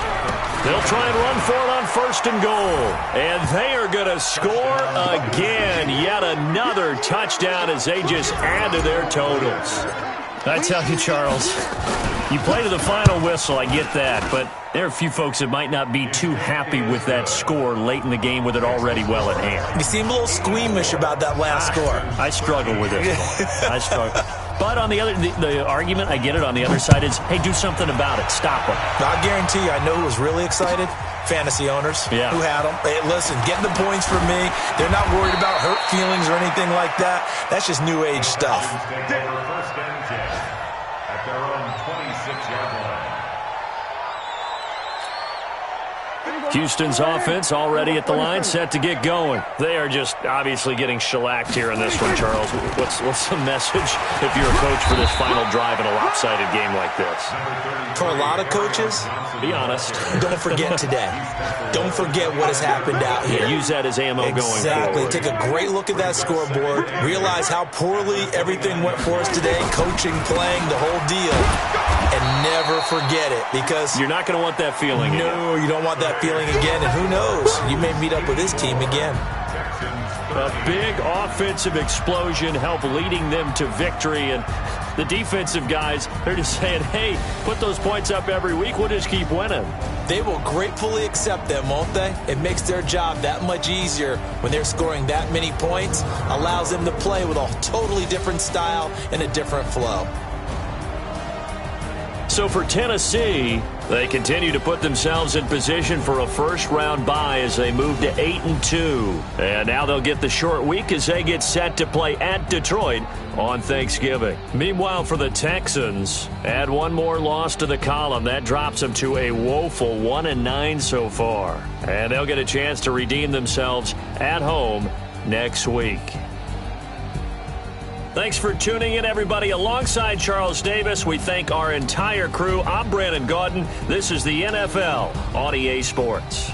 They'll try and run for it on first and goal. And they are going to score again. Yet another touchdown as they just add to their totals. I tell you, Charles, you play to the final whistle, I get that, but there are a few folks that might not be too happy with that score late in the game with it already well at hand. You seem a little squeamish about that last score. I struggle with it. I struggle. But on the other, the argument, I get it, on the other side is, hey, do something about it. Stop them. I guarantee you, I know who was really excited. Fantasy owners who had them. Hey, listen, getting the points for me. They're not worried about hurt feelings or anything like that. That's just new age stuff. First and 10 at their own 26-yard line. Houston's offense already at the line, set to get going. They are just obviously getting shellacked here in this one, Charles. What's the message if you're a coach for this final drive in a lopsided game like this? For a lot of coaches, be honest. Don't forget today. Don't forget what has happened out here. Use that as ammo going forward. Exactly. Take a great look at that scoreboard. Realize how poorly everything went for us today. Coaching, playing, the whole deal. And never forget it, because you're not going to want that feeling again. No, you don't want that feeling again, and who knows? You may meet up with this team again. A big offensive explosion helped leading them to victory, and the defensive guys, they're just saying, hey, put those points up every week, we'll just keep winning. They will gratefully accept them, won't they? It makes their job that much easier when they're scoring that many points, allows them to play with a totally different style and a different flow. So for Tennessee, they continue to put themselves in position for a first-round bye as they move to 8-2. And now they'll get the short week as they get set to play at Detroit on Thanksgiving. Meanwhile, for the Texans, add one more loss to the column. That drops them to a woeful 1-9 so far. And they'll get a chance to redeem themselves at home next week. Thanks for tuning in, everybody. Alongside Charles Davis, we thank our entire crew. I'm Brandon Gaudin. This is the NFL on EA Sports.